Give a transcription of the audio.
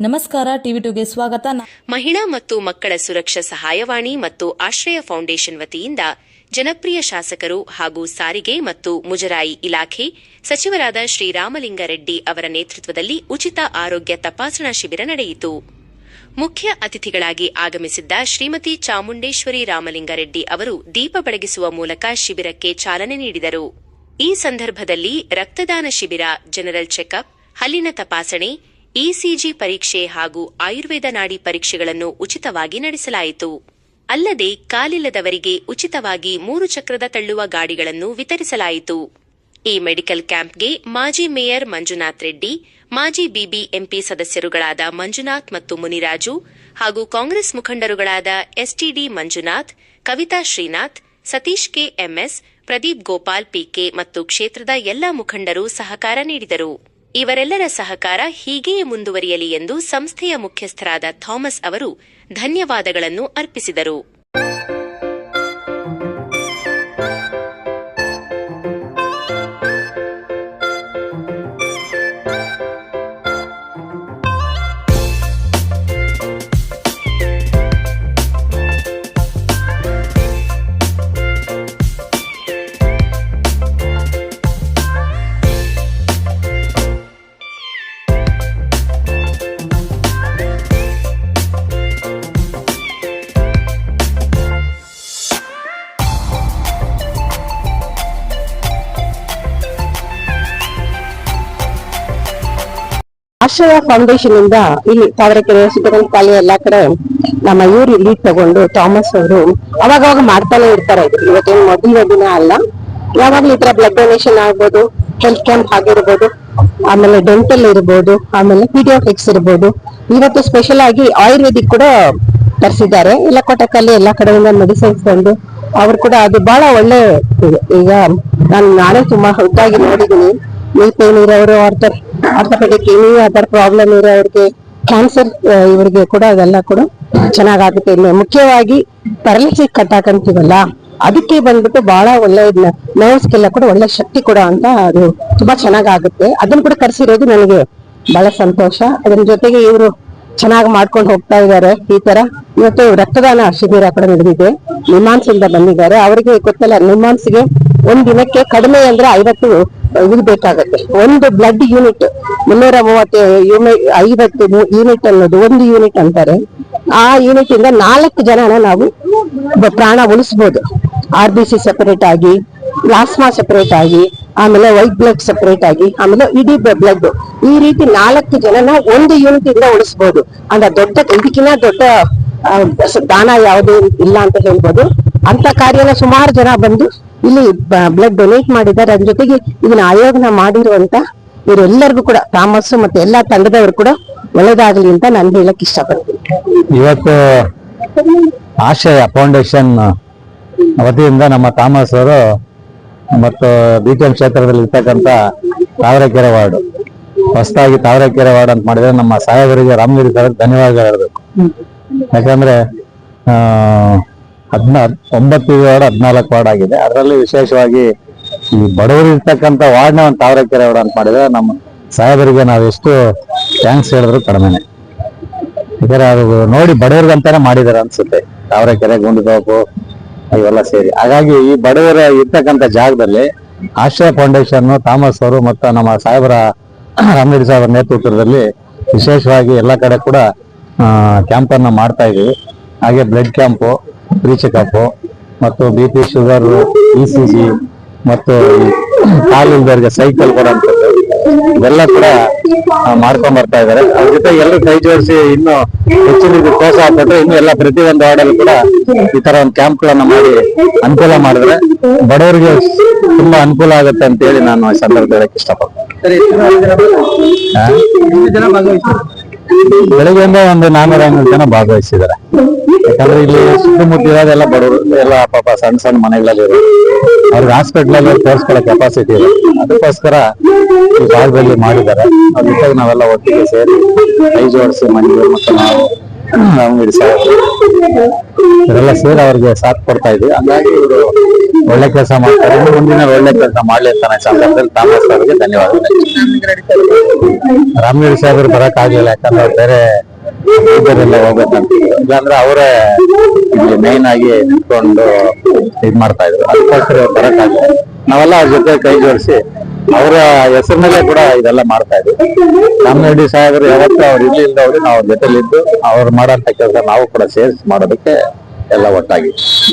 ನಮಸ್ಕಾರ, ಟಿವಿ2ಗೆ ಸ್ವಾಗತ. ಮಹಿಳಾ ಮತ್ತು ಮಕ್ಕಳ ಸುರಕ್ಷಾ ಸಹಾಯವಾಣಿ ಮತ್ತು ಆಶ್ರಯ ಫೌಂಡೇಶನ್ ವತಿಯಿಂದ ಜನಪ್ರಿಯ ಶಾಸಕರು ಹಾಗೂ ಸಾರಿಗೆ ಮತ್ತು ಮುಜರಾಯಿ ಇಲಾಖೆ ಸಚಿವರಾದ ಶ್ರೀ ರಾಮಲಿಂಗಾರೆಡ್ಡಿ ಅವರ ನೇತೃತ್ವದಲ್ಲಿ ಉಚಿತ ಆರೋಗ್ಯ ತಪಾಸಣಾ ಶಿಬಿರ ನಡೆಯಿತು. ಮುಖ್ಯ ಅತಿಥಿಗಳಾಗಿ ಆಗಮಿಸಿದ್ದ ಶ್ರೀಮತಿ ಚಾಮುಂಡೇಶ್ವರಿ ರಾಮಲಿಂಗಾರೆಡ್ಡಿ ಅವರು ದೀಪ ಬೆಳಗಿಸುವ ಮೂಲಕ ಶಿಬಿರಕ್ಕೆ ಚಾಲನೆ ನೀಡಿದರು. ಈ ಸಂದರ್ಭದಲ್ಲಿ ರಕ್ತದಾನ ಶಿಬಿರ, ಜನರಲ್ ಚೆಕಪ್, ಹಲ್ಲಿನ ತಪಾಸಣೆ, ಇಸಿಜಿ ಪರೀಕ್ಷೆ ಹಾಗೂ ಆಯುರ್ವೇದ ನಾಡಿ ಪರೀಕ್ಷೆಗಳನ್ನು ಉಚಿತವಾಗಿ ನಡೆಸಲಾಯಿತು. ಅಲ್ಲದೆ ಕಾಲಿಲ್ಲದವರಿಗೆ ಉಚಿತವಾಗಿ 3 ಚಕ್ರದ ತಳ್ಳುವ ಗಾಡಿಗಳನ್ನು ವಿತರಿಸಲಾಯಿತು. ಈ ಮೆಡಿಕಲ್ ಕ್ಯಾಂಪ್ಗೆ ಮಾಜಿ ಮೇಯರ್ ಮಂಜುನಾಥ್ ರೆಡ್ಡಿ, ಮಾಜಿ ಬಿಬಿಎಂಪಿ ಸದಸ್ಯರುಗಳಾದ ಮಂಜುನಾಥ್ ಮತ್ತು ಮುನಿರಾಜು ಹಾಗೂ ಕಾಂಗ್ರೆಸ್ ಮುಖಂಡರುಗಳಾದ STD Manjunath, Kavitha Srinath, Satish KMS, Pradeep Gopal PK ಮತ್ತು ಕ್ಷೇತ್ರದ ಎಲ್ಲ ಮುಖಂಡರು ಸಹಕಾರ ನೀಡಿದರು. ಇವರೆಲ್ಲರ ಸಹಕಾರ ಹೀಗೆಯೇ ಮುಂದುವರಿಯಲಿ ಎಂದು ಸಂಸ್ಥೆಯ ಮುಖ್ಯಸ್ಥರಾದ ಥಾಮಸ್ ಅವರು ಧನ್ಯವಾದಗಳನ್ನು ಅರ್ಪಿಸಿದರು. ಆಶ್ರಯ ಫೌಂಡೇಶನ್ ಇಂದ ಇಲ್ಲಿ ತಾವರೆಕೆರೆ, ಸುತ್ತಮುತ್ತಲ ಎಲ್ಲಾ ಕಡೆ ನಮ್ಮ ಇವ್ರು ಲೀಡ್ ತಗೊಂಡು ಥಾಮಸ್ ಅವರು ಅವಾಗ ಮಾಡ್ತಾನೆ ಇರ್ತಾರೆ. ಇವತ್ತೇನು ಮೊದಲನೇ ದಿನ ಅಲ್ಲ, ಯಾವಾಗ್ಲೂ ಈ ತರ ಬ್ಲಡ್ ಡೊನೇಷನ್ ಆಗ್ಬೋದು, ಹೆಲ್ತ್ ಕ್ಯಾಂಪ್ ಆಗಿರ್ಬೋದು, ಆಮೇಲೆ ಡೆಂಟಲ್ ಇರ್ಬೋದು, ಆಮೇಲೆ ಪೀಡಿಯಾಟ್ರಿಕ್ಸ್ ಇರ್ಬೋದು. ಇವತ್ತು ಸ್ಪೆಷಲ್ ಆಗಿ ಆಯುರ್ವೇದಿಕ್ ಕೂಡ ತರಿಸಿದ್ದಾರೆ. ಎಲ್ಲ ಕೊಟ್ಟಕಲ್ಲಿ ಎಲ್ಲಾ ಕಡೆಯಿಂದ ಮೆಡಿಸಿನ್ಸ್ ತಂದು ಅವ್ರು ಕೂಡ ಅದು ಬಹಳ ಒಳ್ಳೆ. ಈಗ ನಾನು ನಾಳೆ ತುಂಬಾ ಹೊತ್ತಾಗಿ ನೋಡಿದೀನಿ, ನೀ ಪೇನ್ ಇರೋರು, ಆರ್ಥೋಪೆಡಿಕ್ ಏನೇ ಅದರ ಪ್ರಾಬ್ಲಮ್ ಇರೋರಿಗೆ, ಕ್ಯಾನ್ಸರ್ ಇವರಿಗೆ ಕೂಡ ಅದೆಲ್ಲ ಕೂಡ ಚೆನ್ನಾಗಾಗುತ್ತೆ. ಇನ್ನು ಮುಖ್ಯವಾಗಿ ಪ್ಯಾರಲಿಸಿಸ್ ಕಟ್ಟಾಕಂತೀವಲ್ಲ, ಅದಕ್ಕೆ ಬಂದ್ಬಿಟ್ಟು ಬಹಳ ಒಳ್ಳೆ ನರ್ವ್ಸ್ಗೆಲ್ಲ ಕೂಡ ಒಳ್ಳೆ ಶಕ್ತಿ ಕೂಡ ಅಂತ ಅದು ತುಂಬಾ ಚೆನ್ನಾಗಾಗುತ್ತೆ. ಅದನ್ನ ಕೂಡ ಕರ್ಸಿರೋದು ನನಗೆ ಬಹಳ ಸಂತೋಷ. ಅದ್ರ ಜೊತೆಗೆ ಇವರು ಚೆನ್ನಾಗಿ ಮಾಡ್ಕೊಂಡು ಹೋಗ್ತಾ ಇದ್ದಾರೆ. ಈ ತರ ಇವತ್ತು ರಕ್ತದಾನ ಶಿಬಿರ ಕೂಡ ನಡೆದಿದೆ. ನಿಮಾನ್ಸ್ ಇಂದ ಬಂದಿದ್ದಾರೆ. ಅವರಿಗೆ ಗೊತ್ತಲ್ಲ, ನಿಮಾನ್ಸ್ಗೆ ಒಂದ್ ದಿನಕ್ಕೆ ಕಡಿಮೆ ಅಂದ್ರೆ 50 ಇದು ಬೇಕಾಗತ್ತೆ. ಒಂದು ಬ್ಲಡ್ ಯೂನಿಟ್ 350 ಯೂನಿಟ್ ಅನ್ನೋದು ಒಂದು ಯೂನಿಟ್ ಅಂತಾರೆ. ಆ ಯೂನಿಟ್ ಇಂದ 4 ಜನನ ನಾವು ಪ್ರಾಣ ಉಳಿಸಬಹುದು. RBC ಸೆಪರೇಟ್ ಆಗಿ, ಪ್ಲಾಸ್ಮಾ ಸೆಪರೇಟ್ ಆಗಿ, ಆಮೇಲೆ ವೈಟ್ ಬ್ಲಡ್ ಸೆಪರೇಟ್ ಆಗಿ, ಆಮೇಲೆ ಇಡೀ ಬ್ಲಡ್, ಈ ರೀತಿ 4 ಜನನ ಒಂದು ಯೂನಿಟ್ ಇಂದ ಉಳಿಸಬಹುದು. ಅಂದ್ರೆ ಇದಕ್ಕಿಂತ ದೊಡ್ಡ ದಾನ ಯಾವುದೂ ಇಲ್ಲ ಅಂತ ಹೇಳ್ಬೋದು. ಅಂತ ಕಾರ್ಯನ ಸುಮಾರು ಜನ ಬಂದು ಇಲ್ಲಿ ಬ್ಲಡ್ ಡೊನೇಟ್ ಮಾಡಿದ್ದಾರೆ. ಅದ್ರ ಜೊತೆಗೆ ಇದನ್ನ ಆಯೋಗನ ಮಾಡಿರುವಂತ ಇವರೆಲ್ಲರಿಗೂ ಕೂಡ, ಥಾಮಸ್ ಮತ್ತೆ ಎಲ್ಲಾ ತಂಡದವರು ಕೂಡ ಒಳ್ಳೇದಾಗ್ಲಿ ಅಂತ ನಾನು ಹೇಳಕ್ ಇಷ್ಟಪಡ್ತೀನಿ. ಇವತ್ತು ಆಶ್ರಯ ಫೌಂಡೇಶನ್ ವತಿಯಿಂದ ನಮ್ಮ ಥಾಮಸ್ ಅವರು ಮತ್ತು BTM ಕ್ಷೇತ್ರದಲ್ಲಿ ಇರ್ತಕ್ಕಂಥ ತಾವರೆಕೆರೆ ವಾರ್ಡ್, ಹೊಸದಾಗಿ ತಾವರೆಕೆರೆ ವಾರ್ಡ್ ಅಂತ ಮಾಡಿದ್ರೆ ನಮ್ಮ ಸಾಹೇಬರಿಗೆ ರಾಮಗಿರಿ ಸರ್ ಧನ್ಯವಾದ ಹೇಳಬೇಕು. ಯಾಕಂದ್ರೆ 9 ವಾರ್ಡ್ 14 ವಾರ್ಡ್ ಆಗಿದೆ. ಅದರಲ್ಲಿ ವಿಶೇಷವಾಗಿ ಈ ಬಡವರು ಇರ್ತಕ್ಕಂಥ ವಾರ್ಡ್ನ ಒಂದು ತಾವರೆಕೆರೆ ವಾರ್ಡ್ ಅಂತ ಮಾಡಿದ್ರೆ ನಮ್ಮ ಸಾಹೇಬರಿಗೆ ನಾವು ಎಷ್ಟು ಥ್ಯಾಂಕ್ಸ್ ಹೇಳಿದ್ರು ಕಡಿಮೆನೆ. ಯಾಕಂದ್ರೆ ಅದು ನೋಡಿ ಬಡವರಿಗಂತಾನೆ ಮಾಡಿದಾರೆ ಅನ್ಸುತ್ತೆ, ತಾವರೆಕೆರೆ, ಗುಂಡುತೋಪು ಇವೆಲ್ಲ ಸೇರಿ. ಹಾಗಾಗಿ ಈ ಬಡವರ ಇರ್ತಕ್ಕಂಥ ಜಾಗದಲ್ಲಿ ಆಶ್ರಯ ಫೌಂಡೇಶನ್, ಥಾಮಸ್ ಅವರು ಮತ್ತು ನಮ್ಮ ಸಾಹೇಬರ ರಾಮಗಿರಿ ಸಾಹೇಬರ ನೇತೃತ್ವದಲ್ಲಿ ವಿಶೇಷವಾಗಿ ಎಲ್ಲ ಕಡೆ ಕೂಡ ಕ್ಯಾಂಪನ್ನು ಮಾಡ್ತಾ ಇದೀವಿ. ಹಾಗೆ ಬ್ಲಡ್ ಕ್ಯಾಂಪು, ಫ್ರೀ ಚೆಕಪ್ ಮತ್ತು BP, ಶುಗರ್, ECG ಮತ್ತು ಕಾಲಿಲ್ದವರಿಗೆ ಸೈಕಲ್ ಕೊಡುವಂಥದ್ದು ಇದೆಲ್ಲ ಕೂಡ ಮಾಡ್ಕೊಂಡ್ ಬರ್ತಾ ಇದ್ದಾರೆ. ಅದ್ರ ಜೊತೆ ಎಲ್ಲರೂ ಕೈ ಜೋಡಿಸಿ ಇನ್ನೂ ಹೆಚ್ಚಿನ ಪ್ರೋತ್ಸಾಹ ಕೊಟ್ಟರೆ ಇನ್ನೂ ಎಲ್ಲ ಪ್ರತಿಯೊಂದು ವಾರ್ಡಲ್ಲಿ ಕೂಡ ಈ ತರ ಒಂದು ಕ್ಯಾಂಪ್ ಗಳನ್ನ ಮಾಡಿ ಅನುಕೂಲ ಮಾಡಿದ್ರೆ ಬಡವರಿಗೆ ತುಂಬಾ ಅನುಕೂಲ ಆಗುತ್ತೆ ಅಂತ ಹೇಳಿ ನಾನು ಈ ಸಂದರ್ಭ ಹೇಳಕ್ ಇಷ್ಟಪಡ್ತೀನಿ. ಬೆಳಗ್ಗೆಯಿಂದ ಒಂದು 400-500 ಜನ ಭಾಗವಹಿಸಿದ್ದಾರೆ. ಯಾಕಂದ್ರೆ ಇಲ್ಲಿ ಸುತ್ತಮುತ್ತ ಇರೋದೆಲ್ಲ ಬಡವರು, ಎಲ್ಲ ಪಾಪ ಸಣ್ಣ ಮನೆಗಳಲ್ಲಿ ಅವ್ರಿಗೆ ಹಾಸ್ಪಿಟ್ಲಲ್ಲಿ ತೋರಿಸ್ಕೊಳ್ಳೋ ಕೆಪಾಸಿಟಿ ಇದೆ. ಅದಕ್ಕೋಸ್ಕರ ಈ ಭಾಗದಲ್ಲಿ ಮಾಡಿದ್ದಾರೆ. ಅದ್ರ ಜೊತೆಗೆ ನಾವೆಲ್ಲ ಒಟ್ಟಿಗೆ ಸೇರಿ ಕೈ ಜೋಡಿಸಿ ಮಂಜು ಮತ್ತು ನಾವು ರಾಮಗಿರಿ ಸಾಹೇಬರು ಇವರೆಲ್ಲ ಸೇರಿ ಅವ್ರಿಗೆ ಸಾಥ್ ಕೊಡ್ತಾ ಇದ್ವಿ. ಹಂಗಾಗಿ ಇವರು ಒಳ್ಳೆ ಕೆಲಸ ಮಾಡ್ತಾರೆ. ಇನ್ನು ಮುಂದಿನ ಒಳ್ಳೆ ಕೆಲಸ ಮಾಡ್ಲಿ ಅಂತ ಈ ಸಂದರ್ಭದಲ್ಲಿ ತಾಮಸ್ ಅವರಿಗೆ ಧನ್ಯವಾದಗಳು. ರಾಮಲಿಂಗ ಸಾಹೇಬರು ಬರಕ್ ಆಗಿಲ್ಲ, ಯಾಕಂದ್ರೆ ಬೇರೆ ಇದರೆಲ್ಲ ಹೋಗ್ಬೇಕಂತ, ಇಲ್ಲಾಂದ್ರೆ ಅವರೇ ಇಲ್ಲಿ ಮೇನ್ ಆಗಿ ನಿಂತ್ಕೊಂಡು ಇದ್ ಮಾಡ್ತಾ ಇದ್ರು. ಅದಕ್ಕೋಸ್ಕರ ಬರಕ್ ಆಗಿಲ್ಲ. ನಾವೆಲ್ಲ ಅವ್ರ ಜೊತೆ ಕೈ ಜೋಡಿಸಿ ಅವರ ಹೆಸರಿನಲ್ಲೇ ಕೂಡ ಇದೆಲ್ಲ ಮಾಡ್ತಾ ಇದ್ವಿ. ರಾಮರೆಡ್ಡಿ ಸಾಹೇಬರು ಯಾವತ್ತೂ ಅವ್ರು ಇಲ್ಲಿ ಇಲ್ದವ್ರು ನಾವು ಜೊತೆಲಿದ್ದು ಅವ್ರು ಮಾಡೋಂಥ ಕೆಲಸ ನಾವು ಕೂಡ ಸೇರಿಸಿ ಮಾಡೋದಕ್ಕೆ ಎಲ್ಲ ಒಟ್ಟಾಗಿ